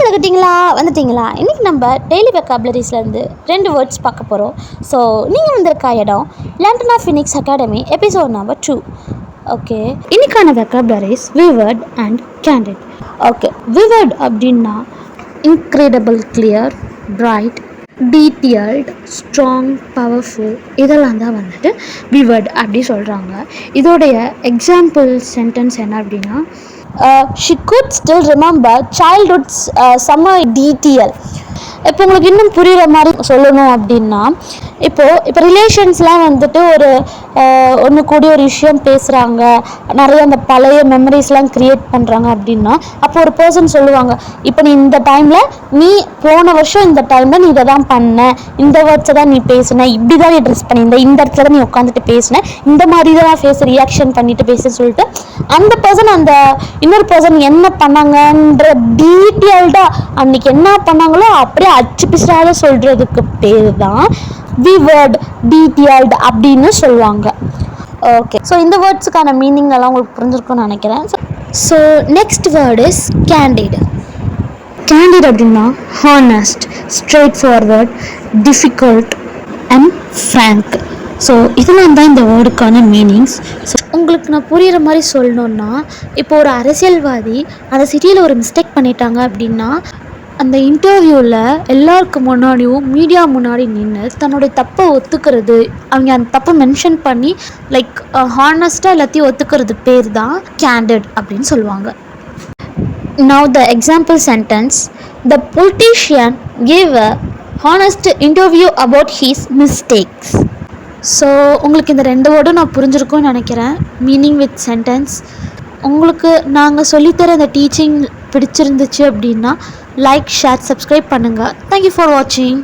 கட்டிங்களா வந்துட்டிங்களா? இன்றைக்கி நம்ம daily வெக்காபுலரிஸ்லேருந்து 2 words பார்க்க போகிறோம். ஸோ நீங்கள் வந்திருக்க இடம் லண்டனா Phoenix academy episode number 2. Okay, இன்றைக்கான vocabularies vivid and candid. Okay, vivid அப்படின்னா incredible, clear, bright, detailed, strong, powerful, இதெல்லாம் தான் வந்துட்டு விவர்ட் அப்படி சொல்கிறாங்க. இதோடைய எக்ஸாம்பிள் சென்டென்ஸ் என்ன அப்படின்னா, she could still remember childhood's summer detail. இப்போ உங்களுக்கு இன்னும் புரிகிற மாதிரி சொல்லணும் அப்படின்னா, இப்போ ரிலேஷன்ஸ்லாம் வந்துட்டு ஒன்று கூடி ஒரு விஷயம் பேசுகிறாங்க, நிறைய அந்த பழைய மெமரிஸ்லாம் க்ரியேட் பண்ணுறாங்க அப்படின்னா, அப்போ ஒரு பர்சன் சொல்லுவாங்க, இப்போ நீ இந்த டைமில், நீ போன வருஷம் இந்த டைமில் நீ இதை தான் பண்ண, இந்த வேர்ட்ஸை தான் நீ பேசின, இப்படி தான் நீ ட்ரெஸ் பண்ணியிருந்த, இந்த இடத்துல தான் நீ உட்காந்துட்டு பேசின, இந்த மாதிரி தான் ஃபேஸ் ரியாக்ஷன் பண்ணிட்டு பேசுன்னு சொல்லிட்டு அந்த பர்சன் அந்த இன்னொரு பர்சன் என்ன பண்ணாங்கன்ற டீட்டெயில்டாக அன்றைக்கி என்ன பண்ணாங்களோ அப்படியே அச்சு பிசாத சொல்கிறதுக்கு பேர் தான் விவர்ட், டீட்டெயில்டு அப்படின்னு சொல்லுவாங்க. ஓகே, ஸோ இந்த வேர்ட்ஸுக்கான மீனிங் எல்லாம் உங்களுக்கு புரிஞ்சிருக்கும்னு நினைக்கிறேன். So next word is candid. Candid அப்படின்னா honest, straightforward, difficult and frank. So இதெல்லாம் தான் இந்த வேர்டுக்கான மீனிங்ஸ். உங்களுக்கு நான் புரிகிற மாதிரி சொல்லணுன்னா, இப்போ ஒரு அரசியல்வாதி அந்த சிட்டியில் ஒரு மிஸ்டேக் பண்ணிட்டாங்க அப்படின்னா, அந்த இன்டர்வியூவில் எல்லாருக்கு முன்னாடியும் மீடியா முன்னாடி நின்று தன்னுடைய தப்பை ஒத்துக்கிறது, அவங்க அந்த தப்பை மென்ஷன் பண்ணி லைக் ஹானஸ்ட்டாக எல்லாத்தையும் ஒத்துக்கிறது பேர் தான் கேண்டிட் அப்படின்னு சொல்லுவாங்க. Now the example sentence, the politician gave a honest interview about his mistakes. So உங்களுக்கு இந்த 2 வேர்டும் நான் புரிஞ்சிருக்கும்னு நினைக்கிறேன், மீனிங் வித் சென்டென்ஸ். உங்களுக்கு நாங்கள் சொல்லித்தர இந்த டீச்சிங் பிடிச்சிருந்துச்சு அப்படின்னா லைக், ஷேர், சப்ஸ்கிரைப் பண்ணுங்கள். தேங்க்யூ ஃபார் வாட்சிங்.